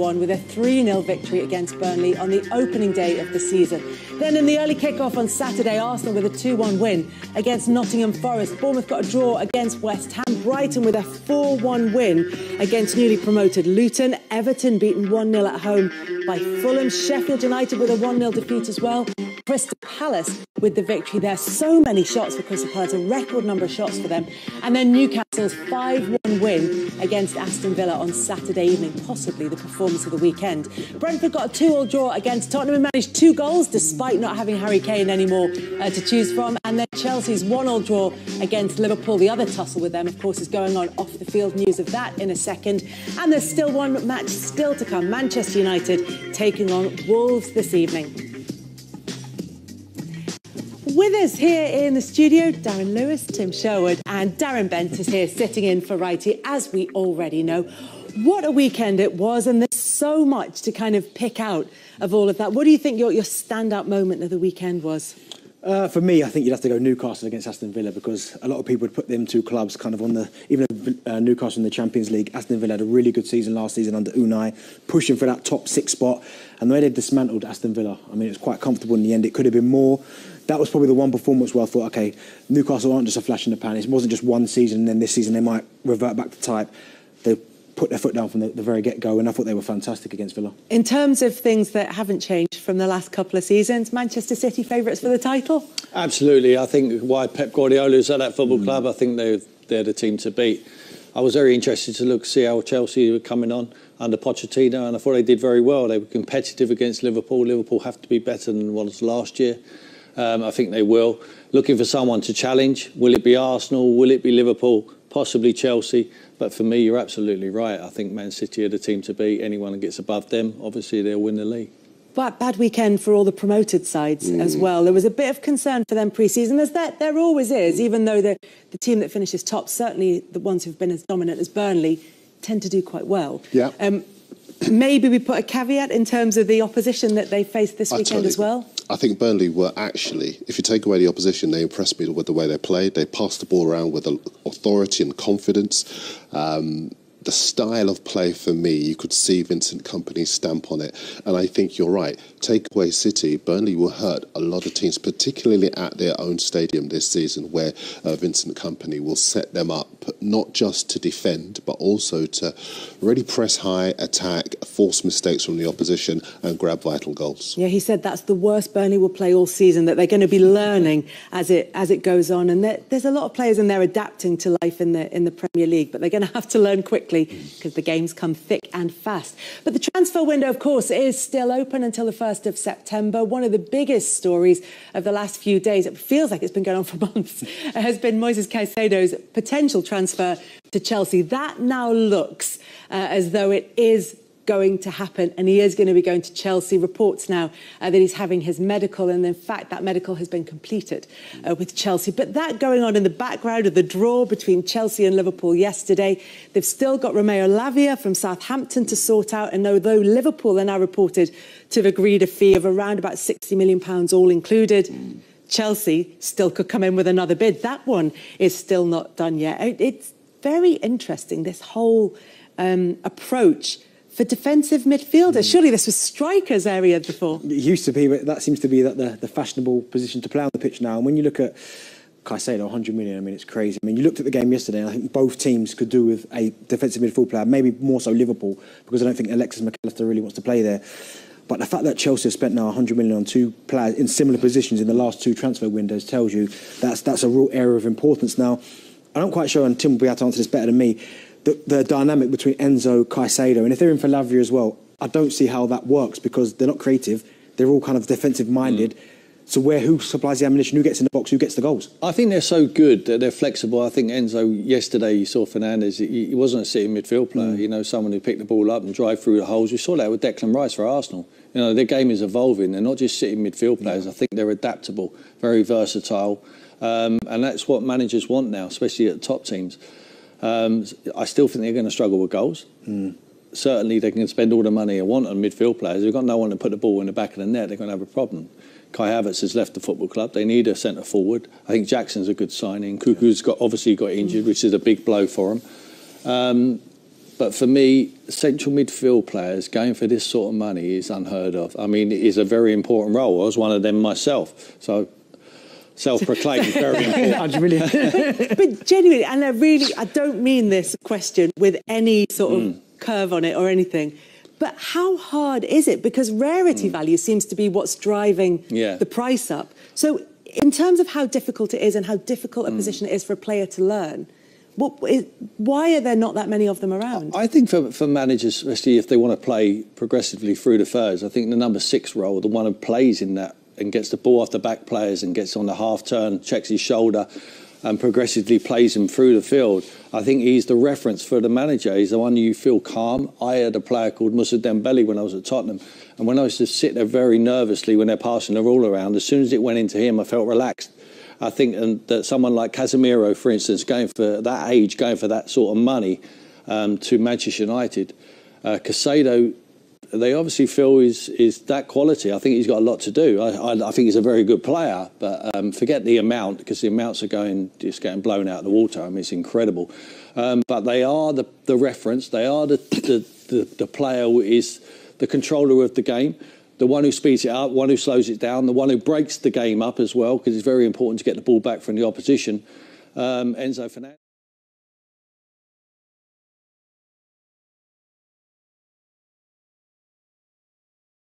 go on with a 3-0 victory against Burnley on the opening day of the season. Then in the early kick-off on Saturday, Arsenal with a 2-1 win against Nottingham Forest. Bournemouth got a draw against West Ham. Brighton with a 4-1 win against newly promoted Luton. Everton beaten 1-0 at home by Fulham. Sheffield United with a 1-0 defeat as well. Crystal Palace with the victory there. So many shots for Crystal Palace, a record number of shots for them. And then Newcastle's 5-1 win against Aston Villa on Saturday evening, possibly the performance of the weekend. Brentford got a 2-2 draw against Tottenham and managed 2 goals despite not having Harry Kane anymore to choose from. And then Chelsea's 1-1 draw against Liverpool. The other tussle with them, of course, is going on off the field. News of that in a second. And there's still one match still to come. Manchester United taking on Wolves this evening. With us here in the studio, Darren Lewis, Tim Sherwood and Darren Bent is here sitting in for Wrighty, as we already know. What a weekend it was, and there's so much to kind of pick out of all of that. What do you think your standout moment of the weekend was? For me, I think you'd have to go Newcastle against Aston Villa, because a lot of people would put them two clubs kind of on the, even Newcastle in the Champions League. Aston Villa had a really good season last season under Unai, pushing for that top 6 spot. And the way they dismantled Aston Villa, I mean, it was quite comfortable in the end. It could have been more. That was probably the one performance where I thought, OK, Newcastle aren't just a flash in the pan. It wasn't just one season and then this season they might revert back to type. They put their foot down from the very get-go, and I thought they were fantastic against Villa. In terms of things that haven't changed from the last couple of seasons, Manchester City favourites for the title? Absolutely. I think why Pep Guardiola is at that football club, I think they're the team to beat. I was very interested to see how Chelsea were coming on under Pochettino, and I thought they did very well. They were competitive against Liverpool. Liverpool have to be better than was last year. I think they will. Looking for someone to challenge. Will it be Arsenal? Will it be Liverpool? Possibly Chelsea. But for me, you're absolutely right. I think Man City are the team to beat. Anyone that gets above them, obviously, they'll win the league. But bad weekend for all the promoted sides as well. There was a bit of concern for them pre-season, as there always is, even though the team that finishes top, certainly the ones who've been as dominant as Burnley, tend to do quite well. Yeah. Maybe we put a caveat in terms of the opposition that they faced this weekend as well? I think Burnley were actually, if you take away the opposition, they impressed me with the way they played. They passed the ball around with authority and confidence. The style of play, for me, you could see Vincent Kompany's stamp on it. And I think you're right. Take away City, Burnley will hurt a lot of teams, particularly at their own stadium this season, where Vincent Kompany will set them up, not just to defend, but also to really press high, attack, force mistakes from the opposition and grab vital goals. Yeah, he said that's the worst Burnley will play all season, that they're going to be learning as it goes on. And there's a lot of players in there adapting to life in the Premier League, but they're going to have to learn quickly, because the games come thick and fast. But the transfer window, of course, is still open until the 1st of September. One of the biggest stories of the last few days, it feels like it's been going on for months, has been Moises Caicedo's potential transfer to Chelsea. That now looks as though it is going to happen, and he is going to be going to Chelsea. Reports now that he's having his medical, and in fact that medical has been completed with Chelsea. But that going on in the background of the draw between Chelsea and Liverpool yesterday. They've still got Romeo Lavia from Southampton to sort out, and although Liverpool are now reported to have agreed a fee of around about £60 million all included, Chelsea still could come in with another bid. That one is still not done yet. It's very interesting, this whole approach for defensive midfielders. Surely this was strikers' area before. It used to be, but that seems to be the fashionable position to play on the pitch now. And when you look at Caicedo, 100 million, I mean, it's crazy. I mean, you looked at the game yesterday, and I think both teams could do with a defensive midfield player, maybe more so Liverpool, because I don't think Alexis McAllister really wants to play there. But the fact that Chelsea have spent now 100 million on 2 players in similar positions in the last 2 transfer windows tells you that's a real area of importance. Now, I'm not quite sure, and Tim will be able to answer this better than me, the dynamic between Enzo, Caicedo, and if they're in for Lavia as well, I don't see how that works, because they're not creative. They're all kind of defensive-minded. So who supplies the ammunition, who gets in the box, who gets the goals? I think they're so good that they're flexible. I think Enzo, yesterday you saw Fernandes, he wasn't a sitting midfield player, you know, someone who picked the ball up and drive through the holes. We saw that with Declan Rice for Arsenal. You know, their game is evolving. They're not just sitting midfield players. I think they're adaptable, very versatile. And that's what managers want now, especially at the top teams. I still think they're going to struggle with goals. Certainly they can spend all the money they want on midfield players. They've got no one to put the ball in the back of the net. They're going to have a problem. Kai Havertz has left the football club. They need a centre forward. I think Jackson's a good signing. Cuckoo's obviously got injured, which is a big blow for him. But for me, central midfield players going for this sort of money is unheard of. I mean, it is a very important role. I was one of them myself. So self-proclaimed, very important. But genuinely, and I don't mean this question with any sort of curve on it or anything, but how hard is it? Because rarity value seems to be what's driving the price up. So in terms of how difficult it is and how difficult a position it is for a player to learn, why are there not that many of them around? I think for managers, especially if they want to play progressively through the thirds, I think the number 6 role, the one who plays in that and gets the ball off the back players and gets on the half turn, checks his shoulder and progressively plays him through the field. I think he's the reference for the manager. He's the one you feel calm. I had a player called Moussa Dembele when I was at Tottenham, and when I used to sit there very nervously when they're passing the ball around, as soon as it went into him, I felt relaxed. I think that someone like Casemiro, for instance, going for that age, going for that sort of money to Manchester United, Caicedo, they obviously feel is that quality. I think he's got a lot to do. I think he's a very good player, but forget the amount, because the amounts are just getting blown out of the water. I mean, it's incredible. But they are the reference. They are the player who is the controller of the game, the one who speeds it up, one who slows it down, the one who breaks the game up as well, because it's very important to get the ball back from the opposition. Enzo Fernandez.